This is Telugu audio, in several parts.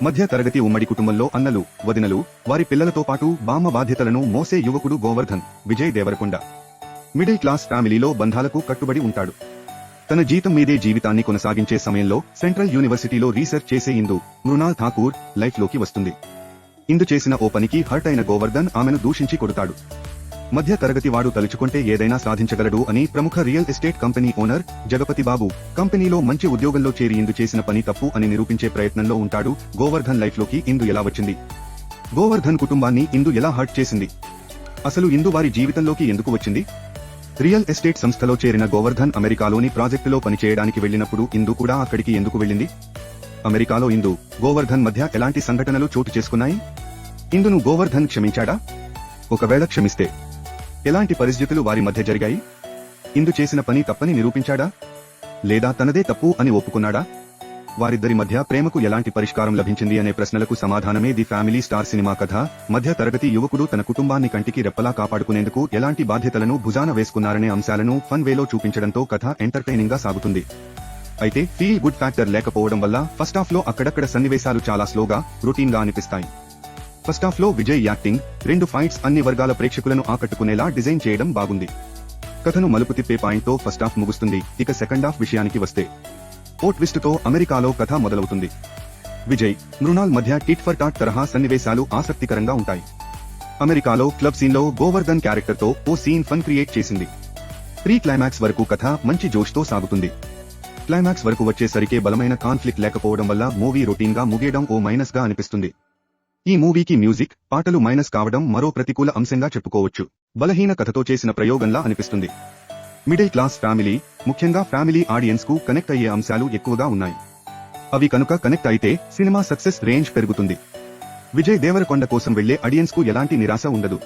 మధ్య తరగతి ఉమ్మడి కుటుంబంలో అన్నలు, వదినలు, వారి పిల్లలతో పాటు బామ్మ బాధ్యతలను మోసే యువకుడు గోవర్ధన్ విజయ్ దేవరకొండ. మిడిల్ క్లాస్ ఫ్యామిలీలో బంధాలకు కట్టుబడి ఉంటాడు. తన జీతం మీదే జీవితాన్ని కొనసాగించే సమయంలో సెంట్రల్ యూనివర్సిటీలో రీసెర్చ్ చేసే ఇందు, మృణాల్ ఠాకూర్, లైఫ్ లోకి వస్తుంది. ఇందు చేసిన ఓ పనికి హర్ట్ అయిన గోవర్ధన్ ఆమెను దూషించి కొడతాడు. మధ్య తరగతి వాడు తలుచుకుంటే ఏదైనా సాధించగలడు అని ప్రముఖ real estate company owner Jagapathi Babu కంపెనీలో మంచి ఉద్యోగంలో చేరి ఇందు చేసిన పని తప్పు అని నిరూపించే ప్రయత్నంలో ఉంటాడు. గోవర్ధన్ లైఫ్ లోకి ఇందు ఎలా వచ్చింది? గోవర్ధన్ కుటుంబాన్ని ఇందు ఎలా హర్ట్ చేసింది? అసలు ఇందు వారి జీవితంలోకి ఎందుకు వచ్చింది? రియల్ ఎస్టేట్ సంస్థలో చేరిన గోవర్ధన్ అమెరికాలోని ప్రాజెక్టులో పనిచేయడానికి వెళ్లినప్పుడు ఇందు కూడా అక్కడికి ఎందుకు వెళ్ళింది? అమెరికాలో ఇందు, గోవర్ధన్ మధ్య ఎలాంటి సంఘటనలు చోటు చేసుకున్నాయి? ఇందును గోవర్ధన్ క్షమించాడా? ఒకవేళ క్షమిస్తే ఎలాంటి పరిస్థితులు వారి మధ్య జరిగాయి? ఇందు చేసిన పని తప్పని నిరూపించాడా? లేదా తనదే తప్పు అని ఒప్పుకున్నాడా? వారిద్దరి మధ్య ప్రేమకు ఎలాంటి పరిష్కారం లభించింది అనే ప్రశ్నలకు సమాధానమే ది ఫ్యామిలీ స్టార్ సినిమా కథ. మధ్య తరగతి యువకుడు తన కుటుంబాన్ని కంటికి రెప్పలా కాపాడుకునేందుకు ఎలాంటి బాధ్యతలను భుజాన వేసుకున్నారనే అంశాలను ఫన్ వేలో చూపించడంతో కథ ఎంటర్టైనింగ్ గా సాగుతుంది. అయితే ఫీల్ గుడ్ ఫ్యాక్టర్ లేకపోవడం వల్ల ఫస్ట్ హాఫ్ లో అక్కడక్కడ సన్నివేశాలు చాలా స్లోగా, రొటీన్ గా అనిపిస్తాయి. ఫస్ట్ హాఫ్ లో విజయ్ యాక్టింగ్, 2 ఫైట్స్ అన్ని వర్గాల ప్రేక్షకులను ఆకట్టుకునేలా డిజైన్ చేయడం బాగుంది. కథను మలుపు తిప్పే పాయింట్ తో ఫస్ట్ హాఫ్ ముగుస్తుంది. ఇక సెకండ్ హాఫ్ విషయానికి వస్తే ఓ ట్విస్ట్ తో అమెరికాలో కథ మొదలవుతుంది. విజయ్, మృణాల్ మధ్య టిట్ ఫర్ టాట్ తరహా సన్నివేశాలు ఆసక్తికరంగా ఉంటాయి. అమెరికాలో క్లబ్ సీన్ లో గోవర్ధన్ క్యారెక్టర్ తో ఓ సీన్ ఫన్ క్రియేట్ చేసింది. ప్రీ క్లైమాక్స్ వరకు కథ మంచి జోష్ తో సాగుతుంది. క్లైమాక్స్ వరకు వచ్చేసరికే బలమైన కాన్ఫ్లిక్ట్ లేకపోవడం వల్ల మూవీ రొటీన్ గా ముగియడం ఓ మైనస్ గా అనిపిస్తుంది. ఈ మూవీకి మ్యూజిక్, పాటలు మైనస్ కావడం మరో ప్రతికూల అంశంగా చెప్పుకోవచ్చు. బలహీన కథతో చేసిన ప్రయోగంలా అనిపిస్తుంది. మిడిల్ క్లాస్ ఫ్యామిలీ, ముఖ్యంగా ఫ్యామిలీ ఆడియన్స్ కు కనెక్ట్ అయ్యే అంశాలు ఎక్కువగా ఉన్నాయి. అవి కనుక కనెక్ట్ అయితే సినిమా సక్సెస్ రేంజ్ పెరుగుతుంది. విజయ్ దేవరకొండ కోసం వెళ్లే ఆడియన్స్ కు ఎలాంటి నిరాశ ఉండదు.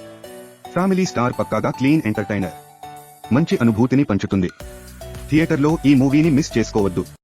ఫ్యామిలీ స్టార్ పక్కాగా క్లీన్ ఎంటర్టైనర్. మంచి అనుభూతిని పంచుతుంది. థియేటర్లో ఈ మూవీని మిస్ చేసుకోవద్దు.